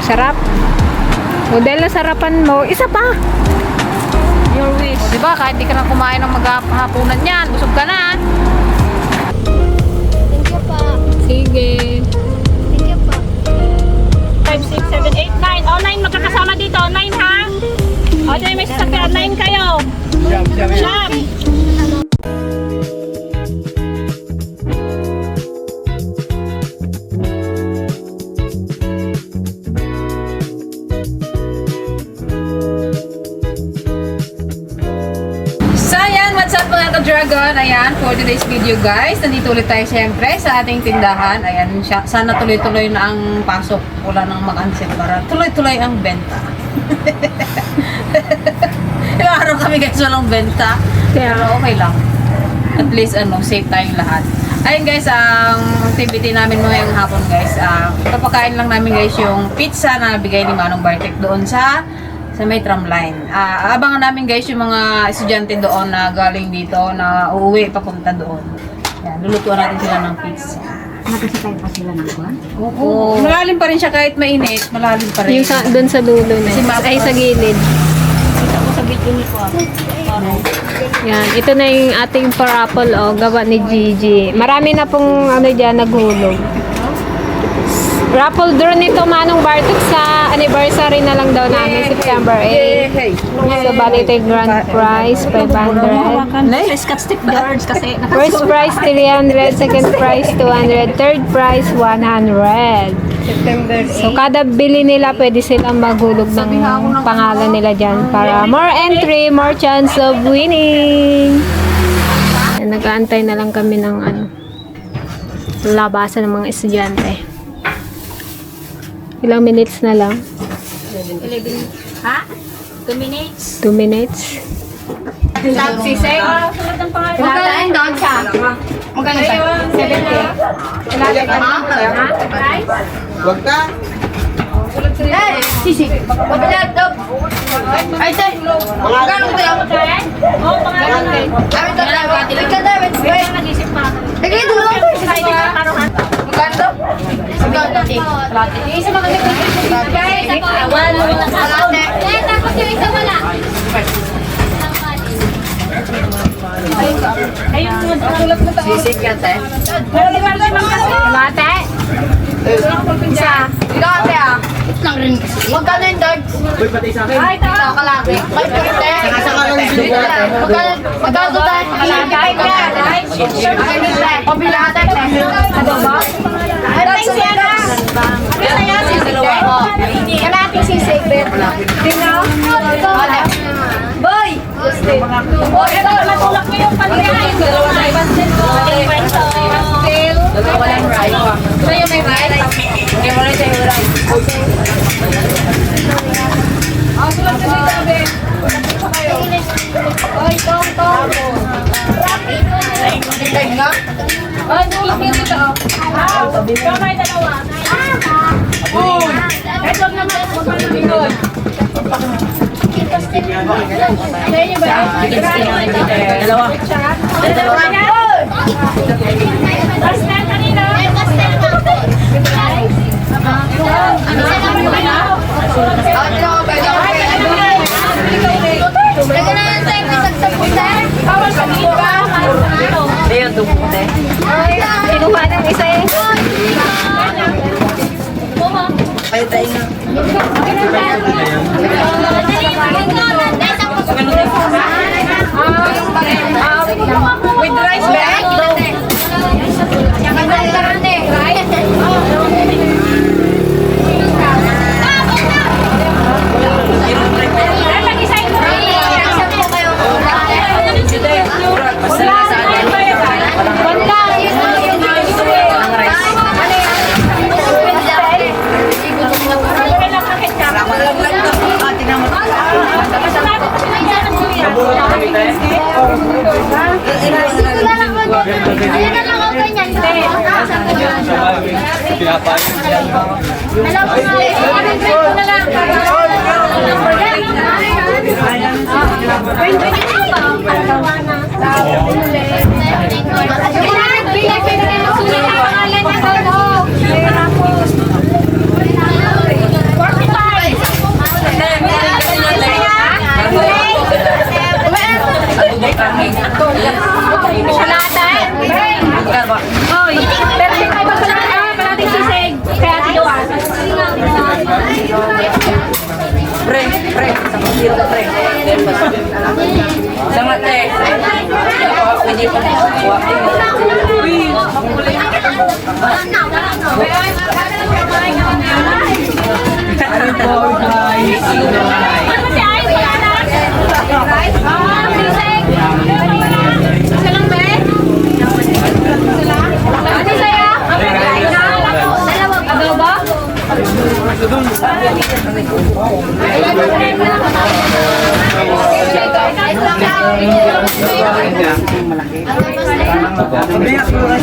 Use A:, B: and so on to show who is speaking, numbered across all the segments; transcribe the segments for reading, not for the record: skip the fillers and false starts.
A: Sarap. Model na sarapan mo. Isa pa.
B: Your wish. O, diba, kahit di ka na kumain ng maghahapunan yan, busog ka na.
C: Thank you po.
A: Sige.
C: Thank you po.
B: 5, 6, 7, 8, 9. O, 9 magkakasama dito. 9 ha? O, dyan may sasakyan. 9 kayo. Siyam. What's up mga ka-dragon? Ayan, for today's video guys, nandito ulit tayo siyempre sa ating tindahan. Ayan, sana tuloy-tuloy na ang pasok. Wala nang mag-cancel para tuloy-tuloy ang benta. Ilang araw kami guys walang benta. Pero okay lang. At least safe tayong lahat. Ayun guys, ang activity namin ngayong hapon guys, papakain lang namin guys yung pizza na bigay ni Manong Bartek doon sa may tramline. Abangan namin guys yung mga estudyante doon na galing dito na uuwi papunta doon. Yan, lulutuan natin sila ng pizza.
D: Nakasakay pa sila ng buwan?
B: Oo. Malalim pa rin siya kahit mainit. Malalim pa rin.
A: Yung doon sa dulo na. Ay, sa gilid.
B: Kita ko sa video ni ko.
A: Yan. Ito na yung ating parapol, gawa ni Gigi. Marami na pong dyan naghulog. Raffle draw nito Manong Bartek sa anniversary na lang daw namin, September 8. So, bali ito yung grand prize, 500. First prize, 300. Second prize, 200. Third prize, 100. So, kada bili nila, pwede silang maghulog ng pangalan nila dyan para more entry, more chance of winning. Nag-aantay na lang kami ng labasan ng mga estudyante. Ilang minutes na lang?
B: 11. Ha? 2 minutes?
A: 2 minutes.
B: Sabi si Seng. Sulat ang pangalan.
C: Magkano doon siya?
B: Magkano siya? 70. Ha? Price?
E: Wag ka.
C: Eh, sisi. Mabilat daw. Ay, te. Magkano ba yan?
B: Oo, pangalan.
C: Kami to na. Ikaw na.
B: Kaya nag-isip pa ako.
C: Ikaw ito lang.
B: Magkano to? Isa mga guys, wala na sa tapos yung isa wala. Ayun, sulat mo to.
E: Sisig ka, te.
B: Kalate? Isa.
C: Ikaw ate lang rin kasi. Magkano yung dog?
E: Uy, pati sa akin.
B: Ay, tao.
C: Ikaw kalaki. May pwede.
E: Saka lang yung sisig ka, te.
C: Magkano to tayo?
B: Kalate ka.
C: Pabila ka tayo.
B: Ano ba? Ano yung siya na? Ano na yan? Sisig. Kalate sisig. Sino?
C: Boy!
B: Ito, matulak mo yung pagkain. Dalawa na pastel.
E: Dalawa lang rice.
B: Ito yung may rice.
E: Okay, wala siya yung rice.
B: Sulat ka dito, be. Oy, tong.
E: Tingnan nga.
B: Oy, dukit dito. Ikaw kayo dalawa.
E: Uy!
B: Ito naman. Magpapalibigod. Sa inyo ba?
E: Dalawa.
B: Dalawa na. Pastel kanina.
E: Ayun, tumuti.
A: Kinuha ng isa eh.
E: Ay, tayo nga.
B: With rice bag?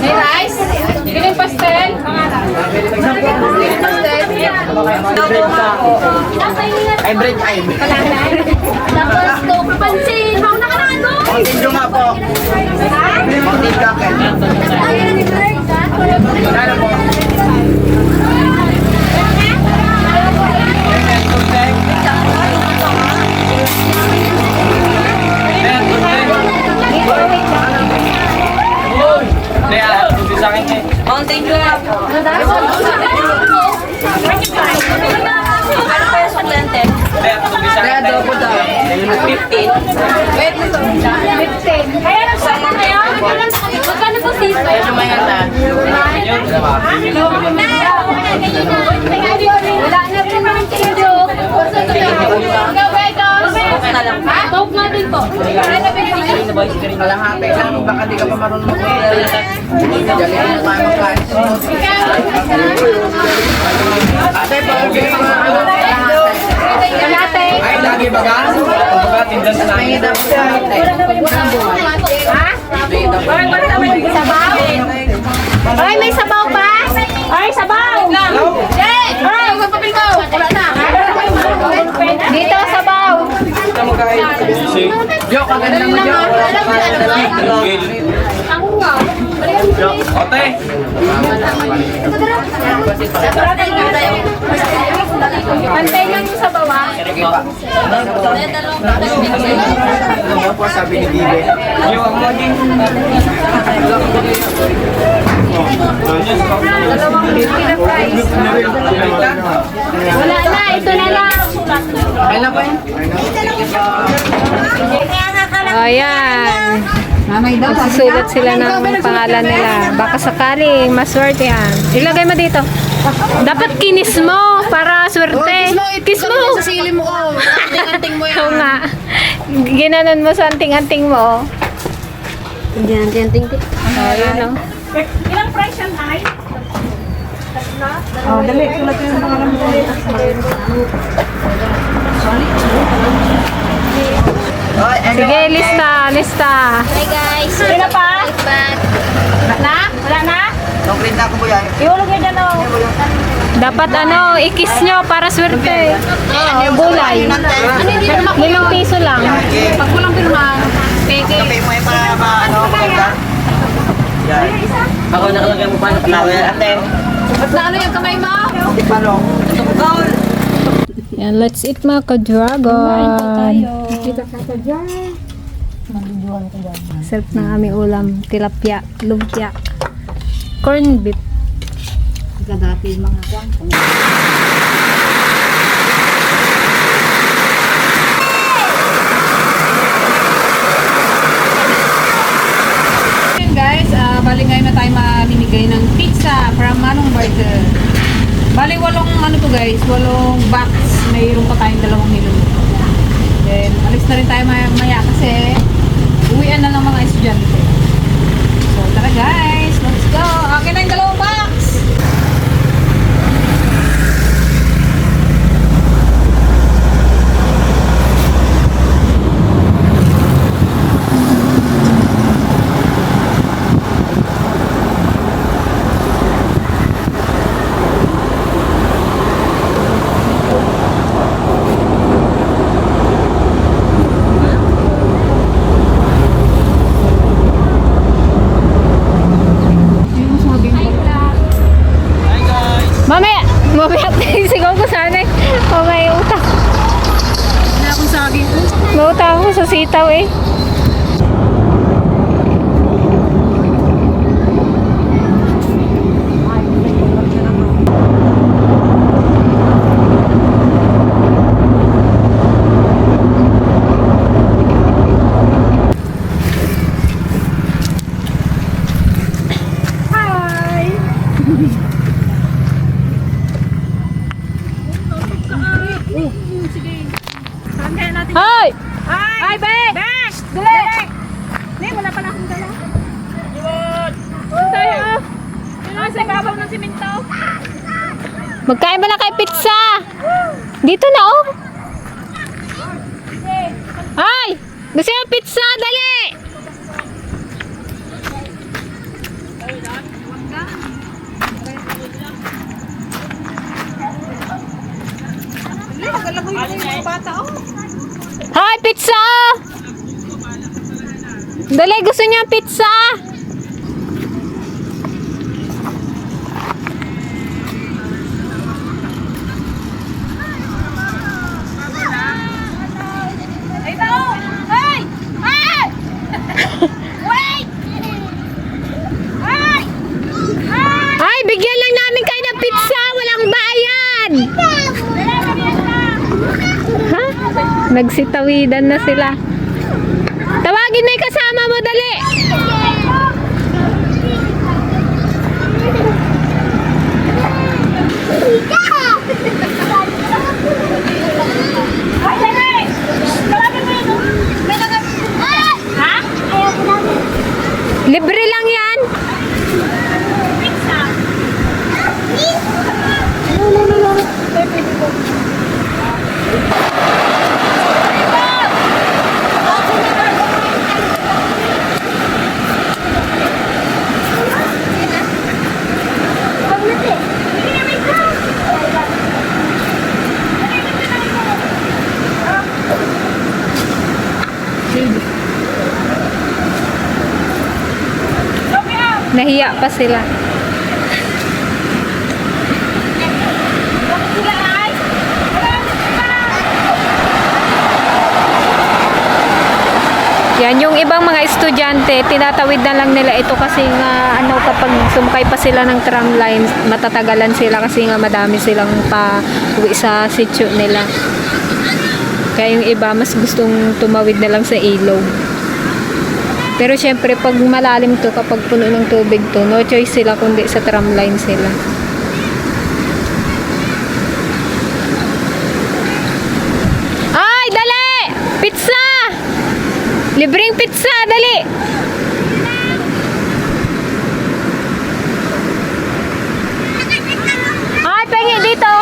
A: May rice? Ilang pastel?
C: Ay, bread ay.
E: Tapos, go, pansin. Mauna ka na ano?
C: Hindi nga po. Hindi ka ken. Ano po?
E: Mountain Dew nga po. Ano pa yung suklente?
C: Kaya double daw.
E: 15.
A: Wait, 15. Ayan, nagsama kayo? Magkano po sis?
C: Medyo may handa.
A: Wala na rin naman kilo. Top natin po.
C: Kalahati lang. Baka di ka pa marunong mag-uwi. Diyan mo pa magkain. Ate, pag-uwi mo mga ano.
A: Kalate.
C: Ay, lagi ba ka? Tindan sa langit.
A: Ha? Sabaw? Ay, may sabaw pa? Ay, sabaw! Ay, magpapil mo! Wala na. Dito, sabaw!
C: Jo, kaganda mo, Jo. Ote.
A: Pantay lang yung sabaw, ha?
C: Sige pa. Ano po sabi ni Bibe? Jo, ang maging.
A: Dalawang 50 na price. Wala na, ito na lang.
C: Okay na po yun?
A: Ayan. Susulat sila ng pangalan nila. Baka sakaling maswerte yan. Ilagay mo dito. Dapat kinis mo para swerte. Kiss mo.
B: Sa sili mo ko. Anting-anting mo
A: Oo nga. Ginanon mo sa anting-anting mo.
E: Anting-anting.
A: Ayun, no?
E: Ilang price yan, Ay?
A: Sige, lista.
E: Hi, guys.
A: Sino pa?
E: Back.
A: Na? Wala na?
C: Nung print ako po yan.
A: Iulog yun dyan, oh. Dapat ikis nyo para swerte. Oo, gulay. 5 piso lang.
B: Pag walang pirma, peke.
C: Kape mo yung para makaganda. Yan. Ako nakalagay mo pa ng flower. Ate.
B: Ba't na ano yung kamay mo?
C: Hindi pa long.
A: Yan, let's eat mga ka-dragon. Sarap ng aming ulam. Tilapia, lumpia, corned beef.
D: Gagapin mga kwan.
B: Guys, bali ngayon na tayo mamimigay ng pizza from Manong Burger. Bali 8 guys, 8 box. Mayroon pa tayong 2 niluluto. Then, alis na rin tayo maya kasi uwian na ng mga estudyante. So, tara guys, let's go! Akin na yung 2 box!
A: Mamaya sigaw ko sana eh. O may utang.
B: Wala akong saging.
A: May utang ako sa sitaw eh. Magkain ba na kayo pizza? Dito na, oh. Ay! Gusto yung pizza? Dali! Hi, pizza! Dali, gusto niya pizza? Ay, bigyan lang namin kayo ng pizza. Walang bayad. Ha? Nagsitawidan na sila. Tawagin mo yung kasama mo, dali. Libre lang yan. Nahiya pa sila. Yan, yung ibang mga estudyante, tinatawid na lang nila ito kasi nga, ano, kapag sumakay pa sila ng tram line, matatagalan sila kasi nga madami silang pa-uwi sa sitio nila. Kaya yung iba, mas gustong tumawid na lang sa ilog. Pero syempre, pag malalim to, kapag puno ng tubig to, no choice sila kundi sa tram line sila. Ay, dali! Pizza! Libreng pizza, dali! Ay, pengi dito!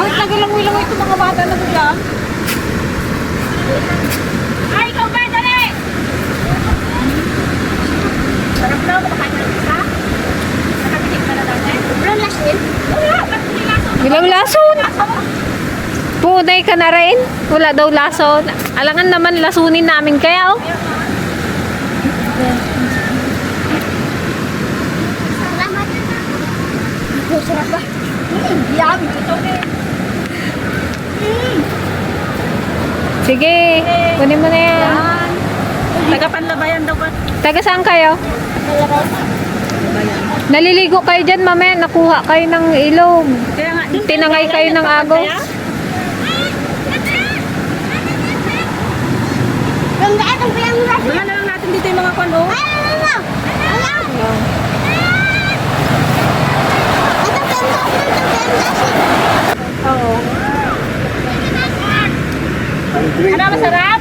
C: Bakit nagalangoy-langoy itong mga bata na bigla?
E: Ay, ikaw ba? Dali! Sarap daw, makakain ng isa. Nakatikim ka na dati. Walang lasin? Wala, ba't hindi lason?
A: Ilang lason? Punay ka na rin? Wala daw lason. Alangan naman lasunin namin kaya, oh.
E: Sarap ba? Yummy. Ito din.
A: Sige, kunin mo na yan.
C: Taga-Panlabayan daw ba?
A: Taga saan kayo? Naliligo kayo dyan, mamaya. Nakuha kayo ng ilog.
C: Kaya nga,
A: Tinangay kayo ng agos.
C: Wala na lang natin dito yung mga kwan, oh.
A: Oo.
C: Ano, masarap?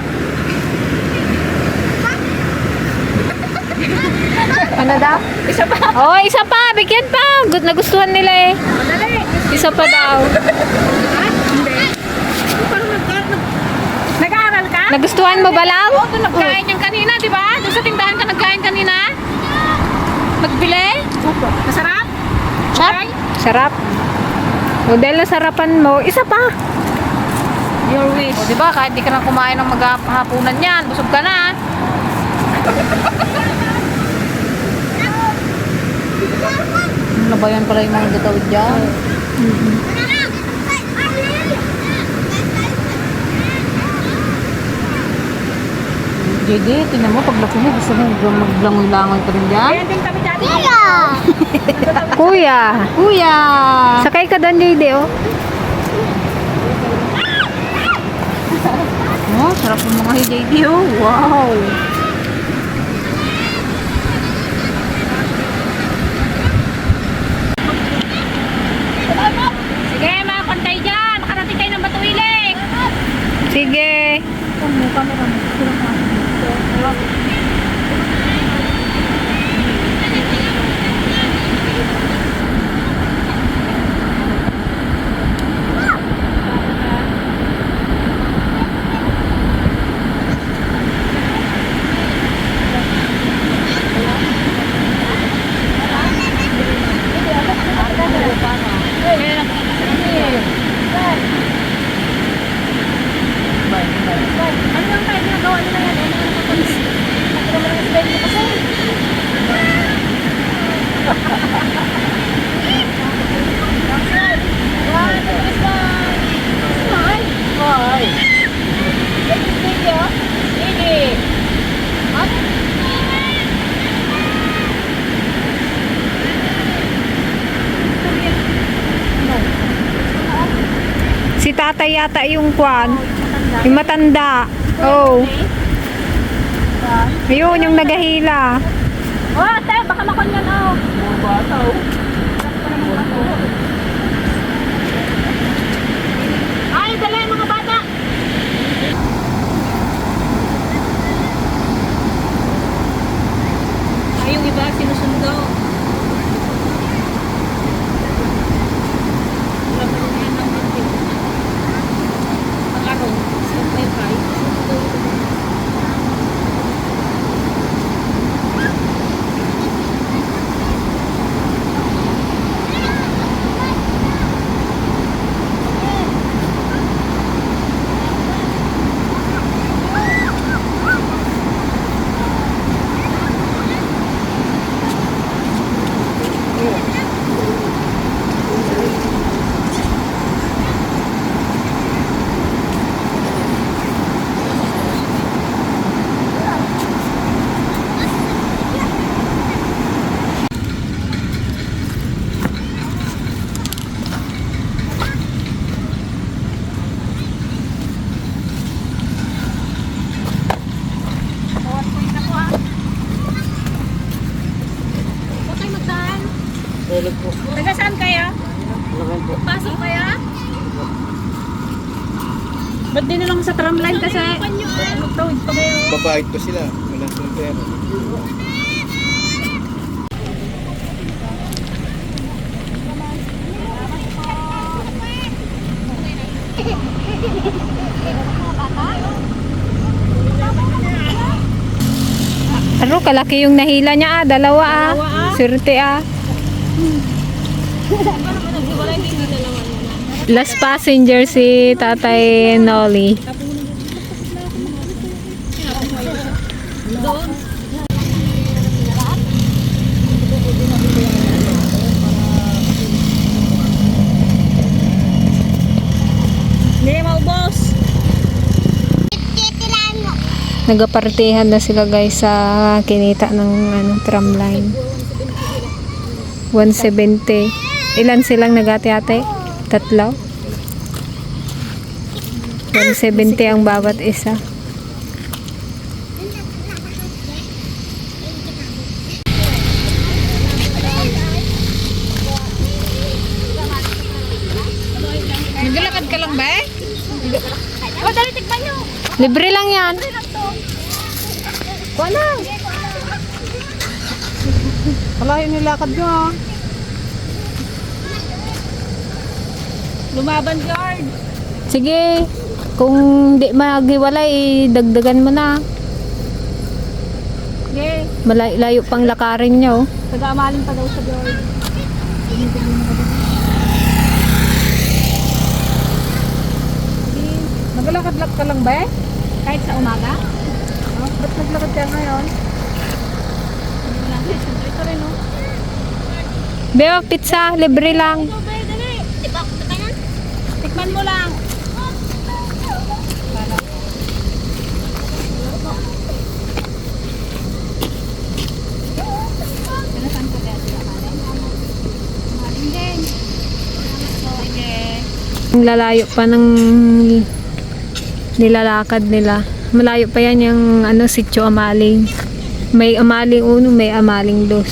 A: Ano daw?
C: Isa pa.
A: Oh, isa pa. Bigyan pa. Nagustuhan nila eh.
C: Dali.
A: Isa pa daw.
C: Hindi. Nag-aaral ka?
A: Nagustuhan mo ba lang?
C: Oo, doon nagkain yung kanina, di ba? Doon sa tindahan ka nagkain kanina? Magbili? Masarap?
A: Sarap. Sarap. O dahil nasarapan mo, isa pa.
C: Your wish.
B: O, diba, kahit di ka na kumain ng maghahapunan yan, busog ka na. Nabayan pala yung mga gatawid dyan. JD, tingnan mo, paglaki mo, gusto mo maglangoy-langoy ka rin dyan?
C: Kaya din kami dati.
A: Kuya.
B: Kuya!
A: Sakay ka doon, JD, oh.
B: Oh, sarap ng mga JD, oh. Wow!
C: Sige, mga kontay dyan. Makarating kayo ng Batuili.
A: Si tatay yata yung kwan. Yung matanda. Oh. Ayun, yung nagahila.
E: Oh, ate, baka makunyan oh. Ay, dala yung mga bata.
B: Ay, yung iba sinusundo. Wala pa rin yan ang mga pag-araw. Bye-bye.
E: Taga saan kayo? Pasok kaya?
B: Ba't di na lang sa tramline kasi? Tawid pa kayo.
F: Babait pa sila. Wala silang pera.
A: Ano, kalaki yung nahila niya dalawa Swerte Last passenger si Tatay Nolly.
E: Hindi maubos.
A: Nagapartihan na sila guys sa kinita ng tramline. 170. Ilan silang nagati-ate? Tatlo? 170 ang bawat isa.
B: Naglalakad ka lang ba eh?
E: Oh, dali, tikman nyo.
A: Libre lang yan.
B: Wala. Wala yung nilakad nyo ah. Lumaban guard.
A: Sige. Kung di maghiwalay, dagdagan mo na.
E: Okay.
A: Malayo pang lakarin nyo.
E: Taga-amalin pa daw sa guard.
B: Naglalakad ka lang ba eh?
E: Kahit sa umaga?
B: Ba't naglakad ka ngayon?
E: Ito rin oh.
A: Beo, pizza. Libre lang.
E: Dali. Tikman mo lang.
A: Ang lalayo pa ng nilalakad nila. Malayo pa yan yung sitio Amaling. May Amaling 1, may Amaling 2.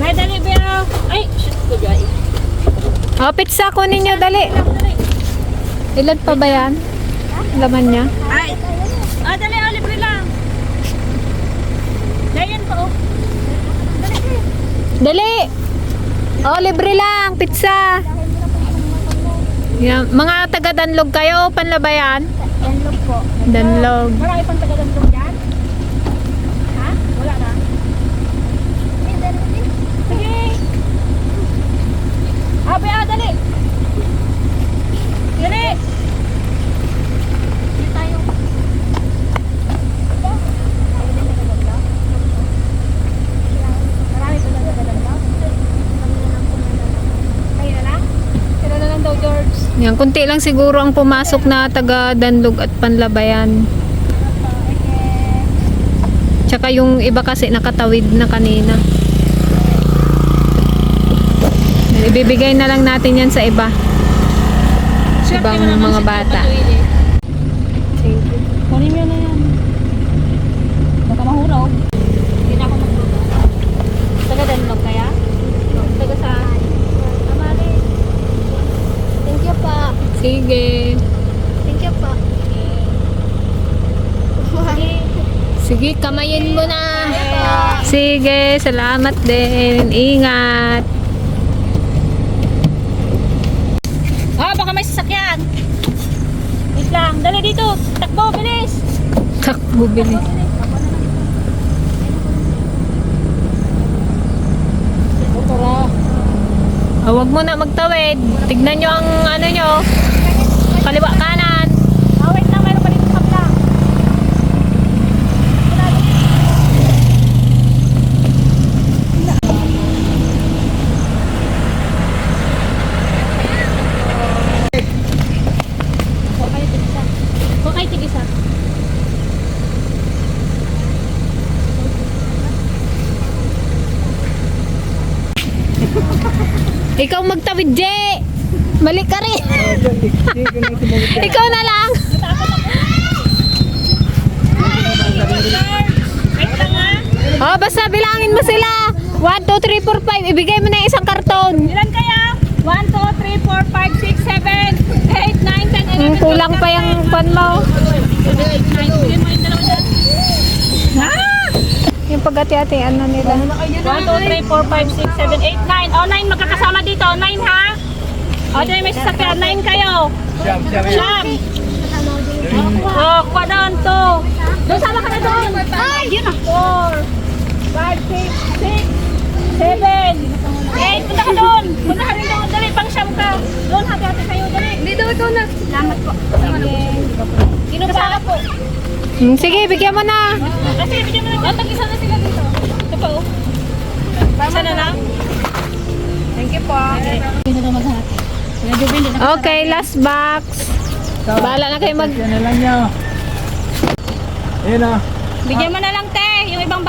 E: May dali, Beo. Ay, shit ko dyan.
A: Oh, pizza kunin nyo, dali. Ilan pa ba yan? Laman niya.
E: Ay. Ah, dali, oh, libre lang. Dayan pa, oh.
A: Dali! Oh, libre lang, pizza. Yan. Mga taga Danlog kayo, panlabayan?
E: Danlog po.
A: Danlog.
E: Marami pang taga-danlog dyan? Ha? Wala na? Sige. Bea, dali. Dali. Dito tayo. Marami pa lang taga-danlog? Kayo na lang? Sila na lang daw, George.
A: Yan, kunti lang siguro ang pumasok na taga Danlog at Panlabayan. Tsaka yung iba kasi nakatawid na kanina. Ibibigay na lang natin yan sa iba. Sa ibang mga bata.
E: Kunin mo na yan. Baka mahuraw. Hindi na ako magluto. Taga-danlog kaya? Taga saan? Amari.
D: Thank you pa.
A: Sige.
D: Thank you pa.
A: Sige, kamayin mo na. Sige, salamat din. Ingat.
E: Ah, baka may sasakyan. Wait lang. Dali dito. Takbo, bilis.
A: Takbo, bilis. Huwag mo na magtawid. Tignan nyo ang ano nyo. Kaliwa kanan.
E: Ah, wait lang. Mayroon pa dito sa kabila. Okay, tigisa.
A: Ikaw magtawid, Je. Balik ka rin. Ikaw na lang.
E: Wait lang ha.
A: Oh, basta bilangin mo sila. 1, 2, 3, 4, 5. Ibigay mo na yung isang karton.
E: Ilan kaya? 1, 2, 3, 4, 5, 6, 7, 8, 9, 10, 11,
A: Kulang pa yung pan mo.
E: 9, bigyan mo yung dalawa dyan.
A: Yung pagati-ati, ano nila.
E: 1, 2, 3, 4, 5, 6, 7, 8, 9. O, 9 magkakasama dito. 9 ha? O, dyan may sasakyan. 9 kayo. Siyam. O, kuha doon. 2. Doon, sama ka na doon. Ay, yun na. 4, 5, 6, 7, 8. Punta ka doon. Punta ka rin doon. Dali, pang siyam ka. Doon, hati-hati kayo. Dali. Hindi daw ikaw na. Salamat po. Sino pa? po.
A: Sige, bigyan mo na.
E: Kasi, bigyan mo na. O, tag-isa na sila dito. Ito pa, oh. Isa na lang. Thank you po. Ito na maghati.
A: Okay, last box. Bahala na kayo mag...
F: Yan na lang niya. Ayan na.
E: Bigyan mo na lang, te. Yung ibang